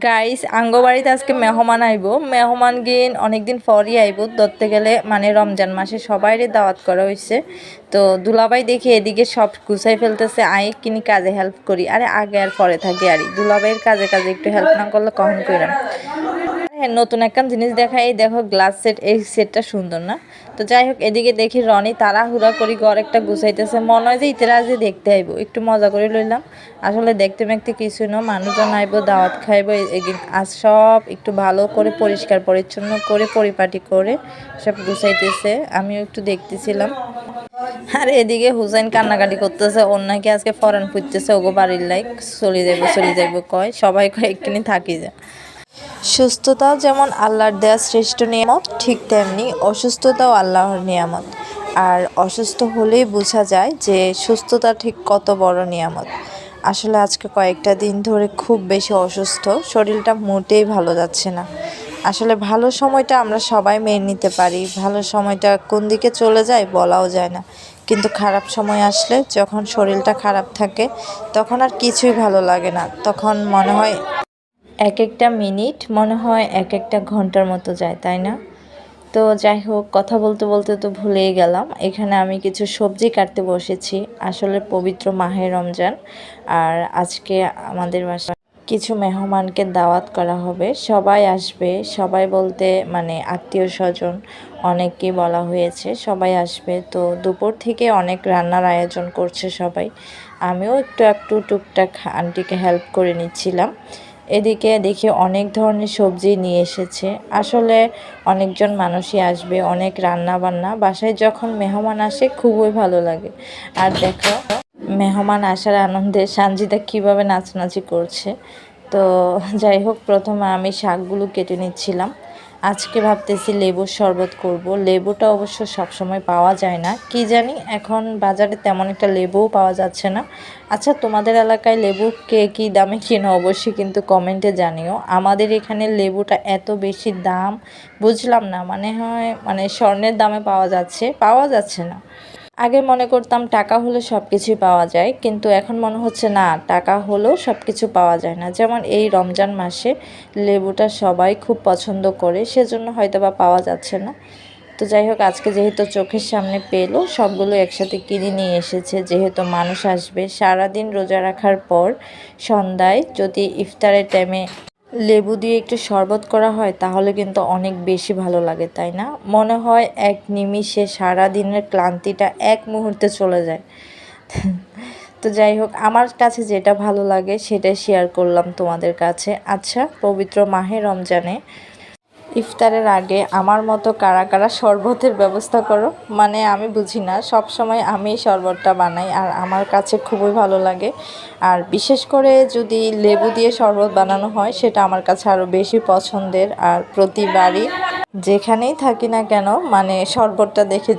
Guys আঙ্গবাড়িতে আজকে মেহমান আইব। মেহমান গিন অনেকদিন পরই আইব ধরতে গেলে, মানে রমজান মাসে সবাইরে দাওয়াত করা হয়েছে। তো দুলাভাই দেখি এদিকে সব গুছাই ফেলতেছে, আই কিনি কাজে হেল্প করি। আরে আগে আর পরে থাকি আরই, দুলাভাইয়ের কাজে কাজে একটু হেল্প না করলে কখন কইরাম। হ্যাঁ, নতুন একটা জিনিস দেখা, এই দেখো গ্লাস সেট, এই সেটটা সুন্দর না? তো যাই হোক, এদিকে দেখি রনি তাড়াহুড়া করি ঘর একটা গুছাইতেছে, মনে হয় যে ইতেরা যে দেখতে আইব, একটু মজা করে লইলাম। আসলে দেখতে মেখতে কিছু না, মানুষজন আইব, দাওয়াত খাইব। আজ সব একটু ভালো করে পরিষ্কার পরিচ্ছন্ন করে পরিপাটি করে সব গুছাইতেছে, আমিও একটু দেখতেছিলাম। আর এদিকে হুসাইন কান্নাকাটি করতেছে, ওর নাকি আজকে ফরেন ফুটতেছে, ওগো বাড়ির লাইক চলে যাইব কয়, সবাই কয় একটুখানি থাকি যায়। সুস্থতাও যেমন আল্লাহর দেয়া শ্রেষ্ঠ নিয়ামত, ঠিক তেমনি অসুস্থতাও আল্লাহর নিয়ামত। আর অসুস্থ হলেই বোঝা যায় যে সুস্থতা ঠিক কত বড় নিয়ামত। আসলে আজকে কয়েকটা দিন ধরে খুব বেশি অসুস্থ, শরীরটা মোটেই ভালো যাচ্ছে না। আসলে ভালো সময়টা আমরা সবাই মেনে নিতে পারি, ভালো সময়টা কোন দিকে চলে যায় বলাও যায় না। কিন্তু খারাপ সময় আসলে, যখন শরীরটা খারাপ থাকে, তখন আর কিছুই ভালো লাগে না। তখন মনে হয় এক একটা মিনিট মনে হয় এক একটা ঘন্টার মতো যায়, তাই না? তো যাই হোক, কথা বলতে বলতে তো ভুলেই গেলাম, এখানে আমি কিছু সবজি কাটতে বসেছি। আসলে পবিত্র মাহে রমজান, আর আজকে আমাদের বাসায় কিছু মেহমানকে দাওয়াত করা হবে, সবাই আসবে। সবাই বলতে মানে আত্মীয় স্বজন অনেককেই বলা হয়েছে, সবাই আসবে। তো দুপুর থেকে অনেক রান্নার আয়োজন করছে সবাই, আমিও একটু একটু টুকটাক আন্টিকে হেল্প করে নিচ্ছিলাম। এদিকে দেখি অনেক ধরনের সবজি নিয়ে এসেছে। আসলে অনেকজন মানুষই আসবে, অনেক রান্না বান্না, বাসায় যখন মেহমান আসে খুবই ভালো লাগে। আর দেখো, মেহমান আসার আনন্দে সানজিদা কীভাবে নাচানাচি করছে। তো যাই হোক, প্রথমে আমি শাকগুলো কেটে নিচ্ছিলাম। আজকে ভাবতেছি লেবুর শরবত করব। লেবুটা অবশ্য সবসময় পাওয়া যায় না, কি জানি এখন বাজারে তেমন একটা লেবুও পাওয়া যাচ্ছে না। আচ্ছা, তোমাদের এলাকায় লেবু কে কী দামে কিনো অবশ্যই কিন্তু কমেন্টে জানিও। আমাদের এখানে লেবুটা এত বেশি দাম, বুঝলাম না, মানে স্বর্ণের দামে পাওয়া যাচ্ছে না। আগে মনে করতাম টাকা হলে সব কিছুই পাওয়া যায়, কিন্তু এখন মনে হচ্ছে না, টাকা হলেও সব কিছু পাওয়া যায় না। যেমন এই রমজান মাসে লেবুটা সবাই খুব পছন্দ করে, সেজন্য হয়তো বা পাওয়া যাচ্ছে না। তো যাই হোক, আজকে যেহেতু চোখের সামনে পেলো, সবগুলো একসাথে কিনে নিয়ে এসেছে। যেহেতু মানুষ আসবে, সারাদিন রোজা রাখার পর সন্ধ্যায় যদি ইফতারের টাইমে লেবু দিয়ে একটু শরবত করা হয়, তাহলে কিন্তু অনেক বেশি ভালো লাগে, তাই না? মনে হয় এক নিমিষে সারা দিনের ক্লান্তিটা এক মুহূর্তে চলে যায়। তো যাই হোক, আমার কাছে যেটা ভালো লাগে সেটাই শেয়ার করলাম তোমাদের কাছে। আচ্ছা, পবিত্র মাহে রমজানে ইফতারের আগে আমার মতো কারা কারা শরবতের ব্যবস্থা করো? মানে আমি বুঝি না, সব সময় আমি শরবতটা বানাই আর আমার কাছে খুবই ভালো লাগে। আর বিশেষ করে যদি লেবু দিয়ে শরবত বানানো হয়, সেটা আমার কাছে আরও বেশি পছন্দের। আর প্রতিবারই যেখানেই থাকি না কেন, মানে শরবতটা দেখে